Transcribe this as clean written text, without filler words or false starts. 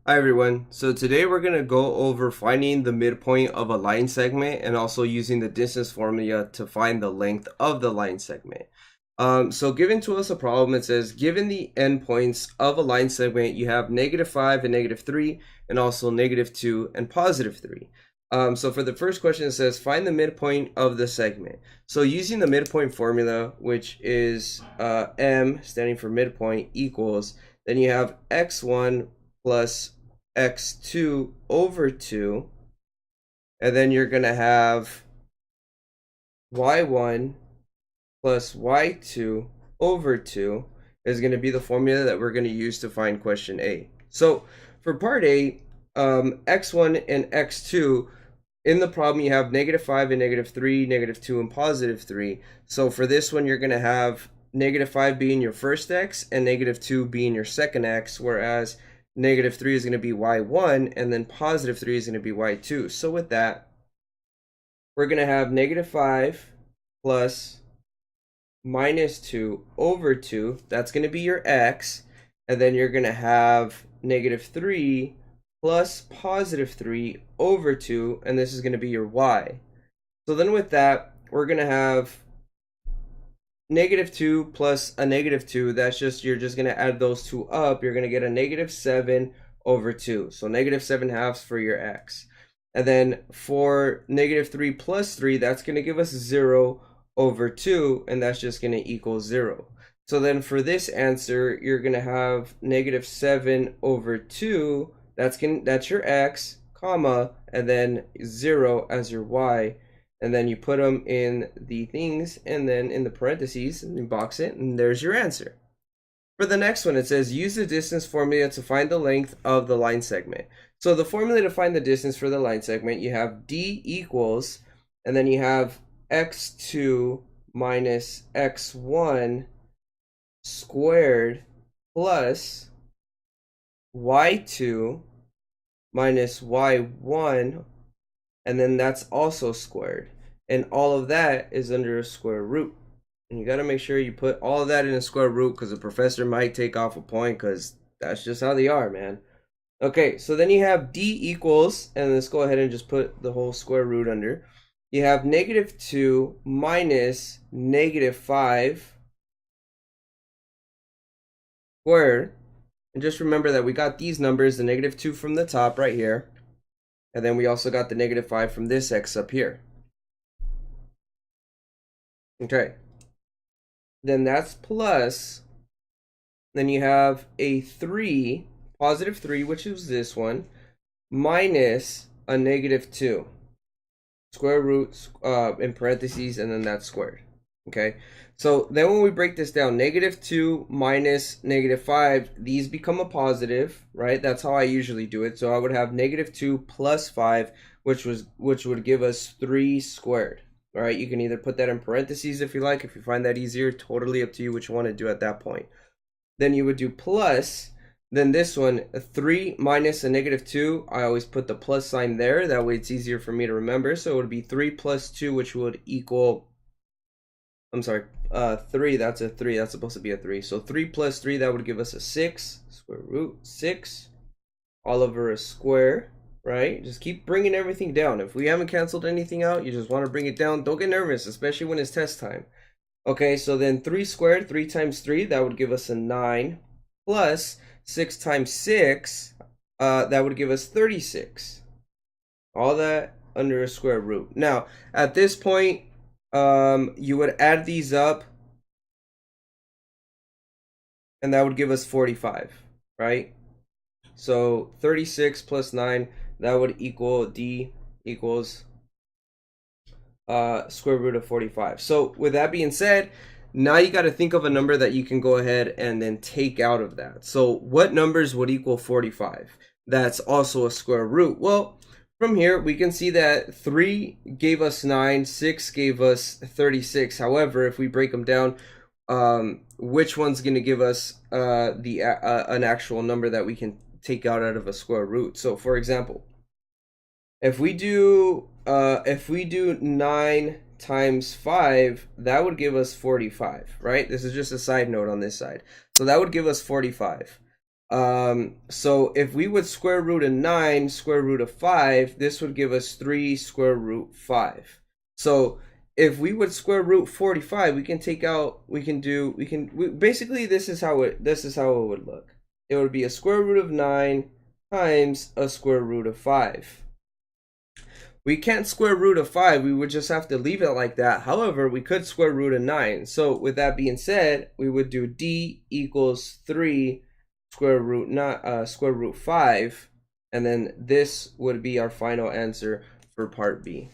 Hi everyone. So today we're going to go over finding the midpoint of a line segment and also using the distance formula to find the length of the line segment. So given to us a problem, it says given the endpoints of a line segment, you have -5 and -3 and also -2 and +3. So for the first question, it says find the midpoint of the segment. So using the midpoint formula, which is M standing for midpoint equals, then you have x1 plus x2 over 2, and then you're going to have y1 plus y2 over 2 is going to be the formula that we're going to use to find question A. So for part A, x1 and x2, in the problem you have -5 and -3, -2 and +3. So for this one, you're going to have -5 being your first x and -2 being your second x, whereas -3 is going to be y1 and then +3 is going to be y2. So with that, we're going to have -5 plus -2 over 2. That's going to be your x. And then you're going to have -3 plus +3 over 2. And this is going to be your y. So then with that, we're going to have -2 plus a -2. That's just, you're just going to add those two up. You're going to get a -7 over 2. So -7/2 for your x. And then for -3 plus 3, that's going to give us 0 over 2, and that's just going to equal 0. So then for this answer, you're going to have -7 over 2. That's your x, comma, and then 0 as your y. And then you put them in the things, and then in the parentheses, and you box it, and there's your answer. For the next one, it says use the distance formula to find the length of the line segment. So the formula to find the distance for the line segment, you have d equals, and then you have x2 minus x1 squared plus y2 minus y1, and then that's also squared. And all of that is under a square root. And you got to make sure you put all of that in a square root, because the professor might take off a point, because that's just how they are, man. Okay, so then you have d equals, and let's go ahead and just put the whole square root under. You have -2 minus -5 squared. And just remember that we got these numbers, the -2 from the top right here. And then we also got the -5 from this x up here. Okay. Then that's plus. Then you have a 3, +3, which is this one, minus a -2. Square root in parentheses, and then that's squared. Okay, so then when we break this down, -2 minus -5, these become a positive, right? That's how I usually do it. So I would have -2 plus 5, which would give us 3 squared. All right, you can either put that in parentheses if you like, if you find that easier. Totally up to you what you want to do at that point. Then you would do plus. Then this one, a 3 minus a -2, I always put the plus sign there. That way it's easier for me to remember. So it would be 3 plus 2, which would equal, I'm sorry, 3. That's a 3. That's supposed to be a 3. So 3 plus 3, that would give us a 6. Square root 6 all over a square, right? Just keep bringing everything down. If we haven't canceled anything out, you just want to bring it down. Don't get nervous, especially when it's test time. Okay, so then 3 squared, 3 times 3, that would give us a 9, plus 6 times 6, that would give us 36. All that under a square root. Now, at this point, you would add these up, and that would give us 45, right? So 36 plus 9, that would equal d equals square root of 45. So with that being said, now you got to think of a number that you can go ahead and then take out of that. So what numbers would equal 45? That's also a square root. Well, from here we can see that 3 gave us 9, 6 gave us 36. However, if we break them down, which one's going to give us an actual number that we can take out of a square root? So for example, if we do 9 times 5, that would give us 45, right? This is just a side note on this side. So that would give us 45. So if we would square root of 9, square root of 5, this would give us 3 square root 5. So if we would square root 45, we can take out, basically this is how it would look. It would be a square root of 9 times a square root of 5. We can't square root of 5, we would just have to leave it like that. However, we could square root of 9. So with that being said, we would do d equals 3 square root 5, and then this would be our final answer for part B.